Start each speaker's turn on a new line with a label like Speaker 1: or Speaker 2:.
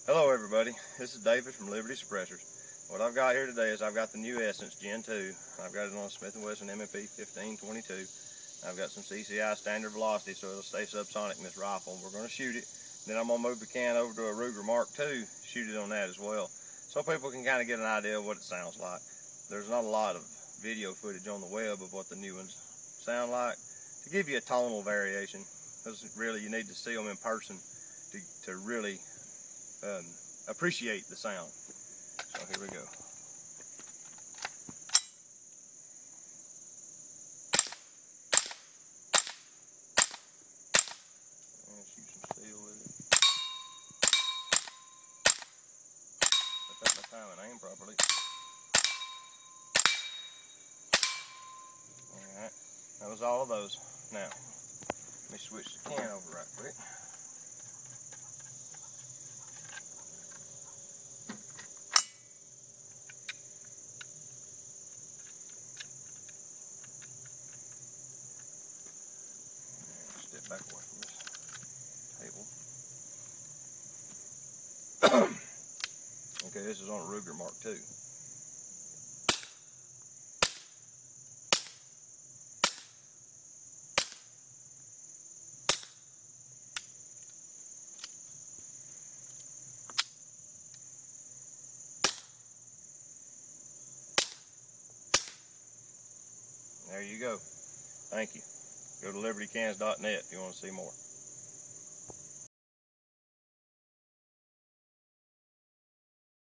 Speaker 1: Hello everybody, this is David from Liberty Suppressors. What I've got here today is I've got the new Essence Gen 2. I've got it on a Smith & Wesson M&P 1522. I've got some CCI standard velocity so it'll stay subsonic in this rifle. We're going to shoot it, then I'm going to move the can over to a Ruger Mark II, shoot it on that as well, so people can kind of get an idea of what it sounds like. There's not a lot of video footage on the web of what the new ones sound like to give you a tonal variation, because really you need to see them in person to really appreciate the sound. So here we go. And shoot some steel with it. Set my time and aim properly. Alright, that was all of those. Now, let me switch the can over right quick. Back away from this table. Okay, this is on a Ruger Mark II. There you go. Thank you. Go to libertycans.net if you want to see more.